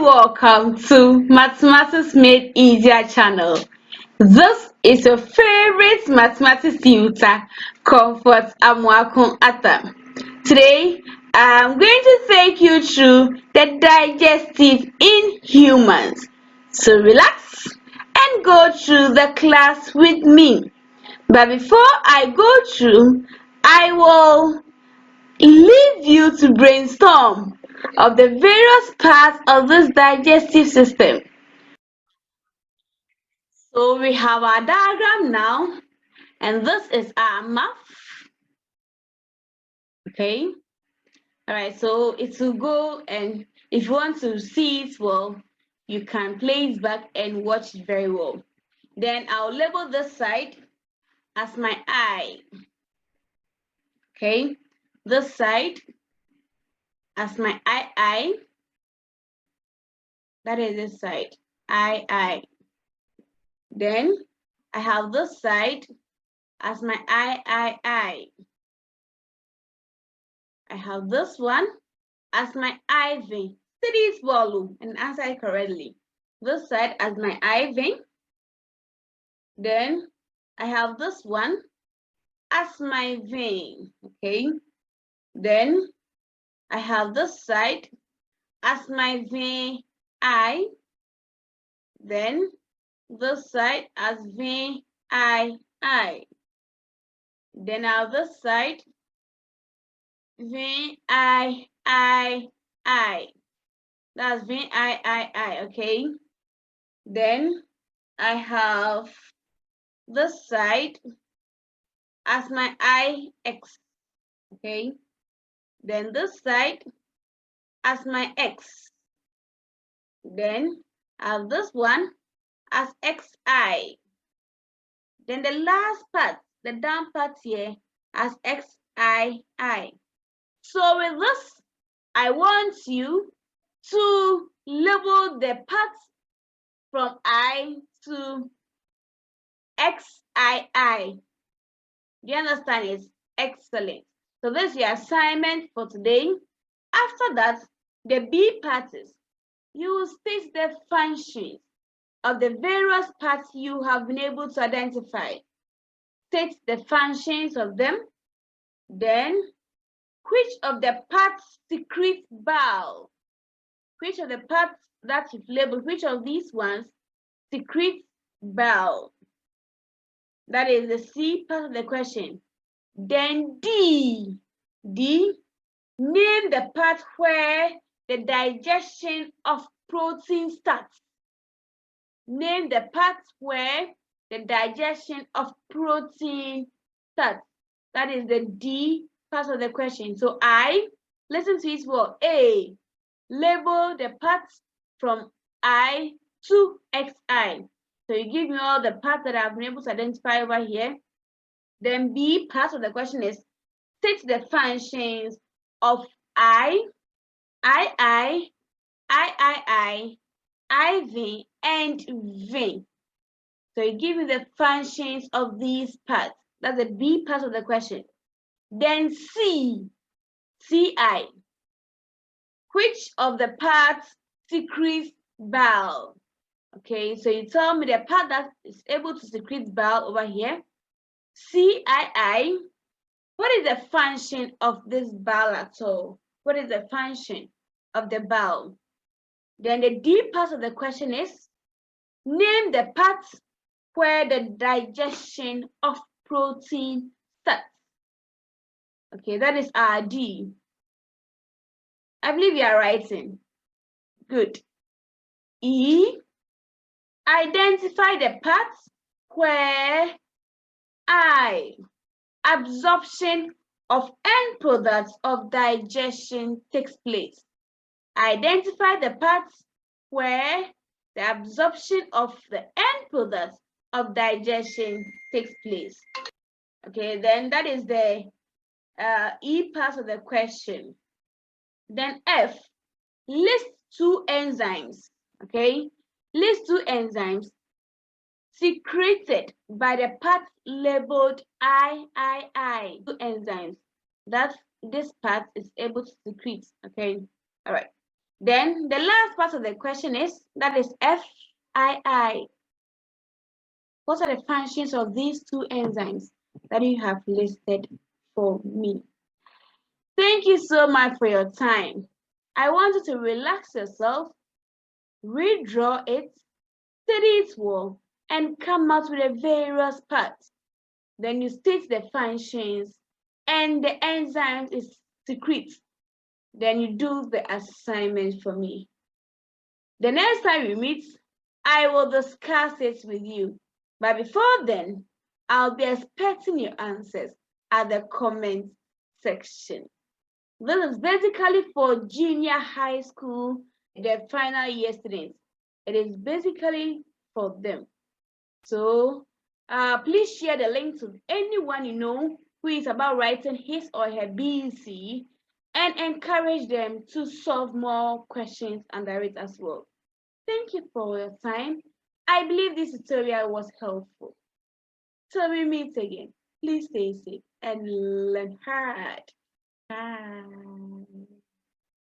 welcome to Mathematics Made Easier channel. This is your favorite mathematics tutor, Comfort Amwakun Atam. Today, I'm going to take you through the digestive in humans. So relax and go through the class with me. But before I go through, I will leave you to brainstorm of the various parts of this digestive system. So we have our diagram now, and this is our map. Okay. All right. So it will go, and if you want to see it well, you can play it back and watch it very well. Then I'll label this side as my eye. Okay. This side as my eye. That is this side. I. Then I have this side as my I. I have this one as my IV. See this volume and answer it correctly. This side as my IV. Then I have this one as my vein. Okay. Then I have this side as my vein I. Then this side as vein I. Then I have this side vein I. That's vein I. Okay. Then I have this side as my IX. Okay. Then this side as my X. Then I have this one as XI. Then the last part, the down part here, as XII. So with this, I want you to label the parts from I to XII. Do you understand it? Excellent. So this is your assignment for today. After that, the B part is you will state the functions of the various parts you have been able to identify. State the functions of them. Then, which of the parts secrete bile? Which of the parts that you've labeled, which of these ones secrete bile? That is the C part of the question. Then D, name the part where the digestion of protein starts. Name the part where the digestion of protein starts. That is the D part of the question. So I, listen to it well. A, label the parts from I to XI. So you give me all the parts that I've been able to identify over here. Then B part of the question is state the functions of I, IV, and V. So you give me the functions of these parts. That's the B part of the question. Then C, CI. Which of the parts secretes bile? Okay, so you tell me the part that is able to secrete bile over here. CII. What is the function of this bile at all? What is the function of the bile? Then the D part of the question is name the parts where the digestion of protein starts. Okay, that is our D. I believe you are writing. Good. E, identify the parts where I, absorption of end products of digestion takes place. Identify the parts where the absorption of the end products of digestion takes place. Okay, then that is the E part of the question. Then F, list two enzymes. Okay, list two enzymes secreted by the part labeled I. Two enzymes that this part is able to secrete. Okay, all right. Then the last part of the question is, that is FII. What are the functions of these two enzymes that you have listed for me? Thank you so much for your time. I want you to relax yourself, redraw it, study it well, and come out with the various parts. Then you state the functions and the enzymes is secret. Then you do the assignment for me. The next time we meet, I will discuss it with you. But before then, I'll be expecting your answers at the comment section. This is basically for junior high school, the final year students. It is basically for them. So please share the link to anyone you know who is about writing his or her BEC and encourage them to solve more questions under it as well. Thank you for your time. I believe this tutorial was helpful. Till we meet again, please stay safe and learn hard. Bye.